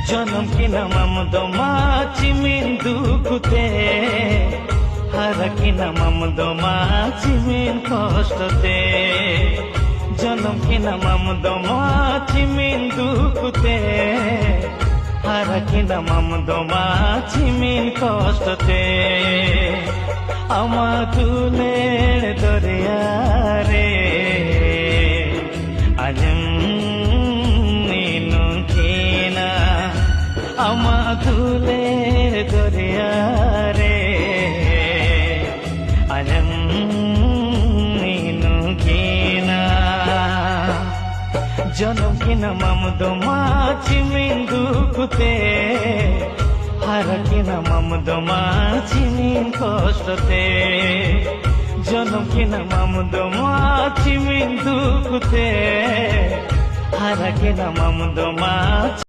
জনম কিনা মামদ মাছি মিন দুঃখতে হারা কিনা মামদ মাছি মিন কষ্টতে জনম কিনা মামদ মাছি মিন দুঃখতে হারা কিনা মামদ মাছি মিন কষ্টতে আমা তুলের দরিয়া রে আজম আমা তুলের দরিয়া রে আজম কিনা জনম কিনা মামদ মাছি মিন দুঃখতে হারা কিনা মামদ মাছি মিন কষ্টতে জনম কিনা মামদ মাছি মিন দুঃখতে হারা কিনা মামদ মাছি